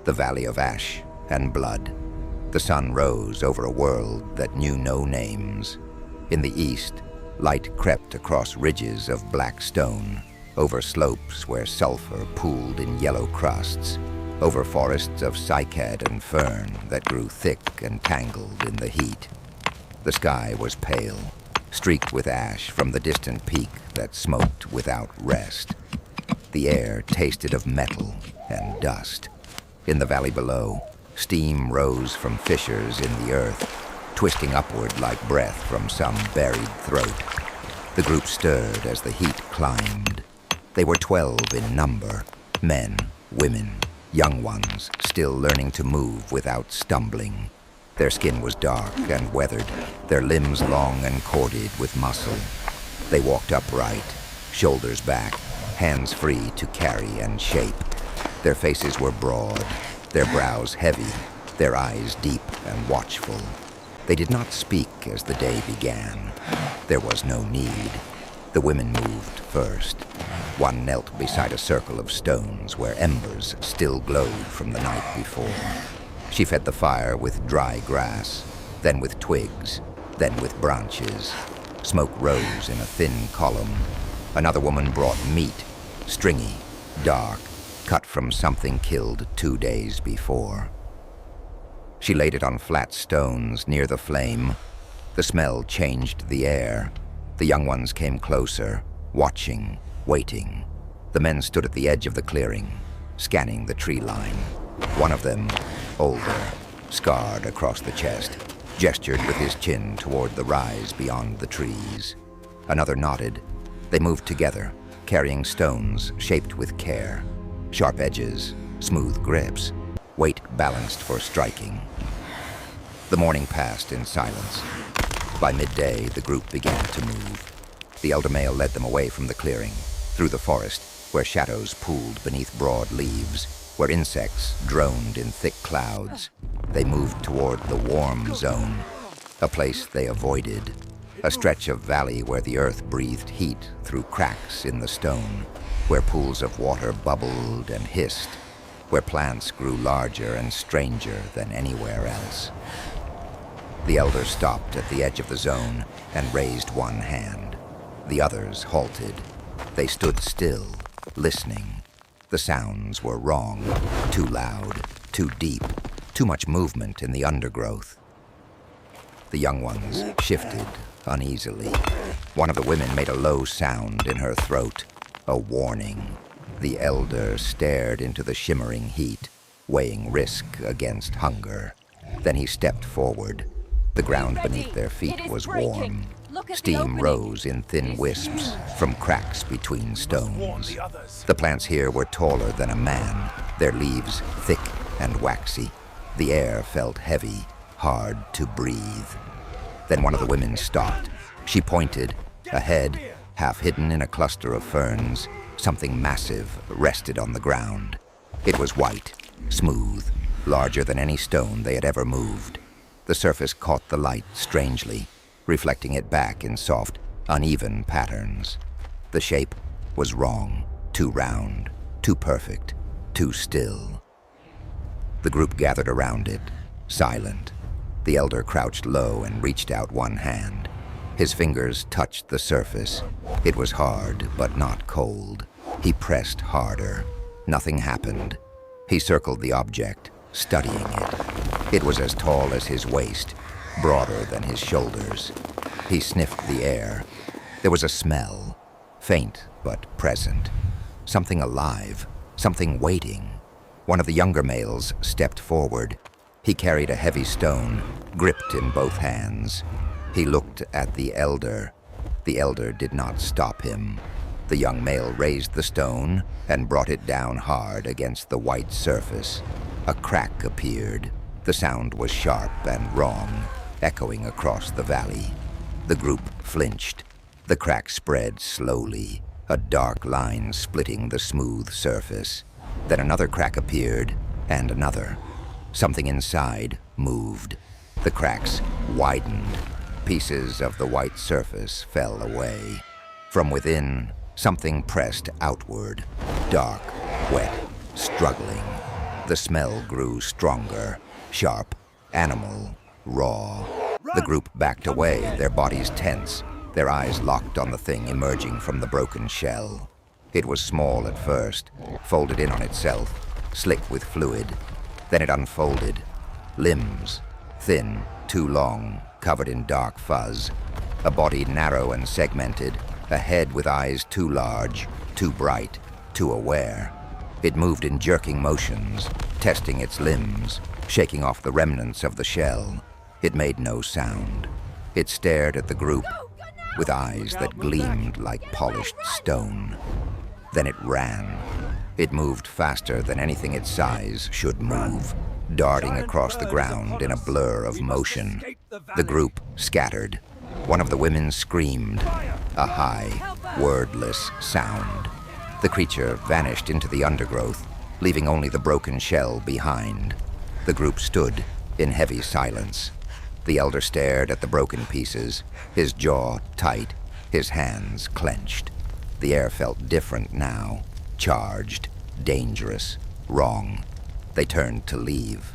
the valley of ash and blood. The sun rose over a world that knew no names. In the east, light crept across ridges of black stone, over slopes where sulfur pooled in yellow crusts, over forests of cycad and fern that grew thick and tangled in the heat. The sky was pale, streaked with ash from the distant peak that smoked without rest. The air tasted of metal and dust. In the valley below, steam rose from fissures in the earth, twisting upward like breath from some buried throat. The group stirred as the heat climbed. They were 12 in number, men, women, young ones, still learning to move without stumbling. Their skin was dark and weathered, their limbs long and corded with muscle. They walked upright, shoulders back, hands free to carry and shape. Their faces were broad, their brows heavy, their eyes deep and watchful. They did not speak as the day began. There was no need. The women moved first. One knelt beside a circle of stones where embers still glowed from the night before. She fed the fire with dry grass, then with twigs, then with branches. Smoke rose in a thin column. Another woman brought meat, stringy, dark, cut from something killed 2 days before. She laid it on flat stones near the flame. The smell changed the air. The young ones came closer, watching, waiting. The men stood at the edge of the clearing, scanning the tree line. One of them, older, scarred across the chest, gestured with his chin toward the rise beyond the trees. Another nodded. They moved together, carrying stones shaped with care. Sharp edges, smooth grips, weight balanced for striking. The morning passed in silence. By midday, the group began to move. The elder male led them away from the clearing, through the forest, where shadows pooled beneath broad leaves, where insects droned in thick clouds. They moved toward the warm zone, a place they avoided, a stretch of valley where the earth breathed heat through cracks in the stone, where pools of water bubbled and hissed, where plants grew larger and stranger than anywhere else. The elder stopped at the edge of the zone and raised one hand. The others halted. They stood still, listening. The sounds were wrong, too loud, too deep, too much movement in the undergrowth. The young ones shifted uneasily. One of the women made a low sound in her throat, a warning. The elder stared into the shimmering heat, weighing risk against hunger. Then he stepped forward. The ground beneath their feet was warm. Steam rose in thin wisps from cracks between stones. The plants here were taller than a man, their leaves thick and waxy. The air felt heavy, hard to breathe. Then one of the women stopped. She pointed. Ahead, half hidden in a cluster of ferns, something massive rested on the ground. It was white, smooth, larger than any stone they had ever moved. The surface caught the light strangely, reflecting it back in soft, uneven patterns. The shape was wrong, too round, too perfect, too still. The group gathered around it, silent. The elder crouched low and reached out one hand. His fingers touched the surface. It was hard, but not cold. He pressed harder. Nothing happened. He circled the object, studying it. It was as tall as his waist, broader than his shoulders. He sniffed the air. There was a smell, faint but present. Something alive, something waiting. One of the younger males stepped forward. He carried a heavy stone, gripped in both hands. He looked at the elder. The elder did not stop him. The young male raised the stone and brought it down hard against the white surface. A crack appeared. The sound was sharp and wrong, echoing across the valley. The group flinched. The crack spread slowly, a dark line splitting the smooth surface. Then another crack appeared, and another. Something inside moved. The cracks widened. Pieces of the white surface fell away. From within, something pressed outward, dark, wet, struggling. The smell grew stronger, sharp, animal, raw. The group backed away, their bodies tense, their eyes locked on the thing emerging from the broken shell. It was small at first, folded in on itself, slick with fluid. Then it unfolded. Limbs, thin, too long, covered in dark fuzz. A body narrow and segmented, a head with eyes too large, too bright, too aware. It moved in jerking motions, testing its limbs, shaking off the remnants of the shell. It made no sound. It stared at the group with eyes that gleamed like polished stone. Then it ran. It moved faster than anything its size should move, darting across the ground in a blur of motion. The group scattered. One of the women screamed, a high, wordless sound. The creature vanished into the undergrowth, leaving only the broken shell behind. The group stood in heavy silence. The elder stared at the broken pieces, his jaw tight, his hands clenched. The air felt different now, charged, dangerous, wrong. They turned to leave.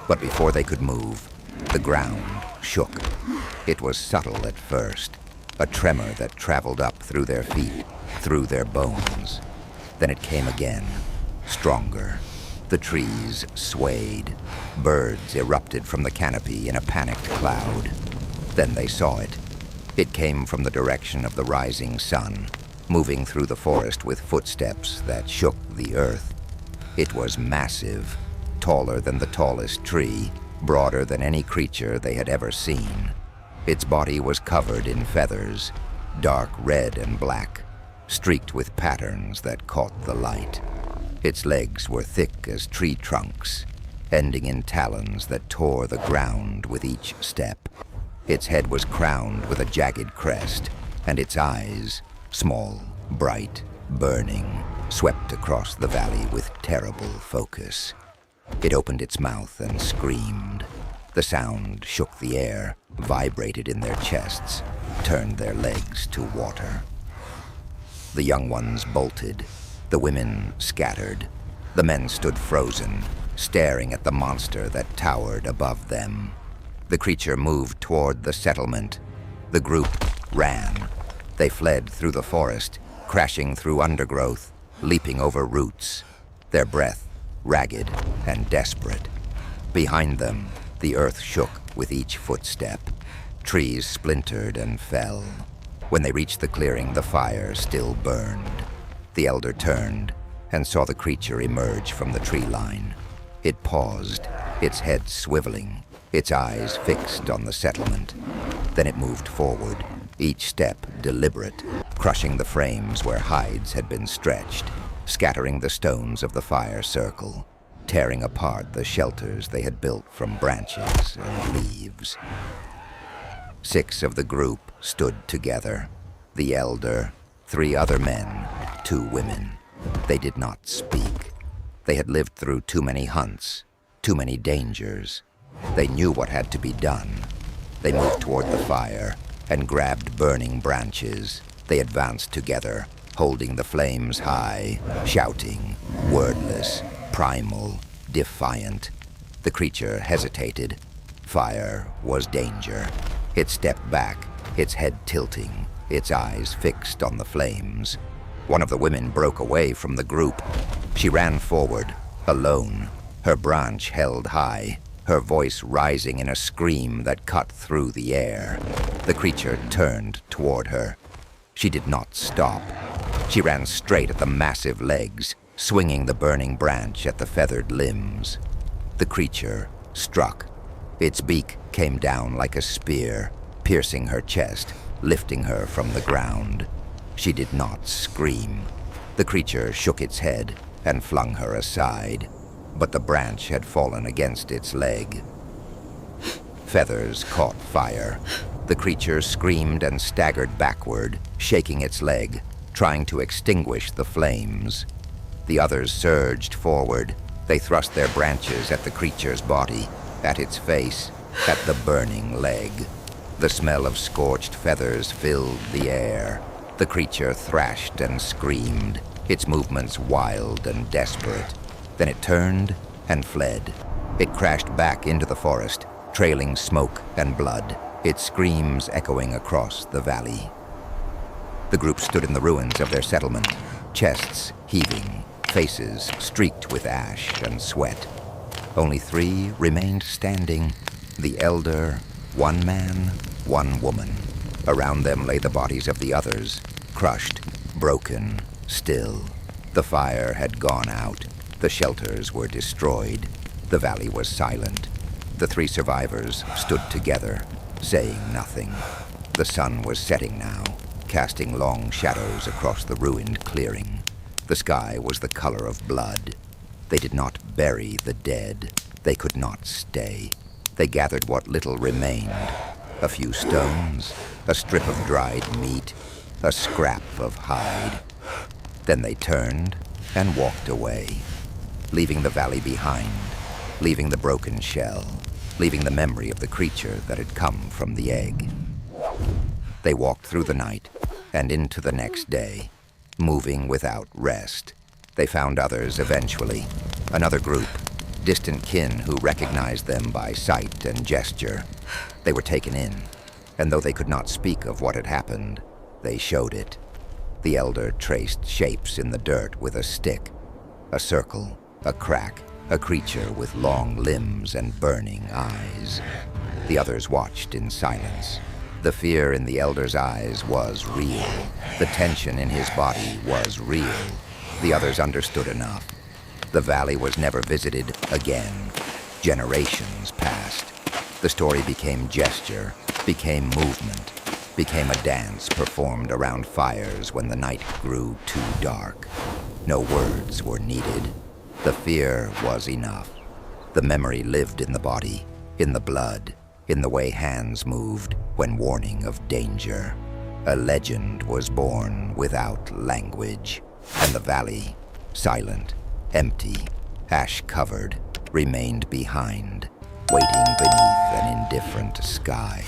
But before they could move, the ground shook. It was subtle at first, a tremor that traveled up through their feet, through their bones. Then it came again, stronger. The trees swayed. Birds erupted from the canopy in a panicked cloud. Then they saw it. It came from the direction of the rising sun, moving through the forest with footsteps that shook the earth. It was massive, taller than the tallest tree, broader than any creature they had ever seen. Its body was covered in feathers, dark red and black, streaked with patterns that caught the light. Its legs were thick as tree trunks, ending in talons that tore the ground with each step. Its head was crowned with a jagged crest, and its eyes, small, bright, burning, swept across the valley with terrible focus. It opened its mouth and screamed. The sound shook the air, vibrated in their chests, turned their legs to water. The young ones bolted. The women scattered. The men stood frozen, staring at the monster that towered above them. The creature moved toward the settlement. The group ran. They fled through the forest, crashing through undergrowth, leaping over roots, their breath ragged and desperate. Behind them, the earth shook with each footstep. Trees splintered and fell. When they reached the clearing, the fire still burned. The elder turned and saw the creature emerge from the tree line. It paused, its head swiveling, its eyes fixed on the settlement. Then it moved forward, each step deliberate, crushing the frames where hides had been stretched, scattering the stones of the fire circle, tearing apart the shelters they had built from branches and leaves. 6 of the group stood together, the elder, 3 other men, 2 women. They did not speak. They had lived through too many hunts, too many dangers. They knew what had to be done. They moved toward the fire and grabbed burning branches. They advanced together, holding the flames high, shouting, wordless, primal, defiant. The creature hesitated. Fire was danger. It stepped back, its head tilting, its eyes fixed on the flames. One of the women broke away from the group. She ran forward, alone, her branch held high, her voice rising in a scream that cut through the air. The creature turned toward her. She did not stop. She ran straight at the massive legs, swinging the burning branch at the feathered limbs. The creature struck. Its beak came down like a spear, piercing her chest, lifting her from the ground. She did not scream. The creature shook its head and flung her aside, but the branch had fallen against its leg. Feathers caught fire. The creature screamed and staggered backward, shaking its leg, trying to extinguish the flames. The others surged forward. They thrust their branches at the creature's body, at its face, at the burning leg. The smell of scorched feathers filled the air. The creature thrashed and screamed, its movements wild and desperate. Then it turned and fled. It crashed back into the forest, trailing smoke and blood, its screams echoing across the valley. The group stood in the ruins of their settlement, chests heaving, faces streaked with ash and sweat. Only 3 remained standing, the elder, 1 man, 1 woman. Around them lay the bodies of the others, crushed, broken, still. The fire had gone out. The shelters were destroyed. The valley was silent. The 3 survivors stood together, saying nothing. The sun was setting now, casting long shadows across the ruined clearing. The sky was the color of blood. They did not bury the dead. They could not stay. They gathered what little remained. A few stones, a strip of dried meat, a scrap of hide. Then they turned and walked away, leaving the valley behind, leaving the broken shell, leaving the memory of the creature that had come from the egg. They walked through the night and into the next day, moving without rest. They found others eventually, another group, distant kin who recognized them by sight and gesture. They were taken in, and though they could not speak of what had happened, they showed it. The elder traced shapes in the dirt with a stick, a circle, a crack, a creature with long limbs and burning eyes. The others watched in silence. The fear in the elder's eyes was real. The tension in his body was real. The others understood enough. The valley was never visited again. Generations passed. The story became gesture, became movement, became a dance performed around fires when the night grew too dark. No words were needed. The fear was enough. The memory lived in the body, in the blood, in the way hands moved when warning of danger. A legend was born without language, and the valley, silent, empty, ash-covered, remained behind, waiting beneath an indifferent sky.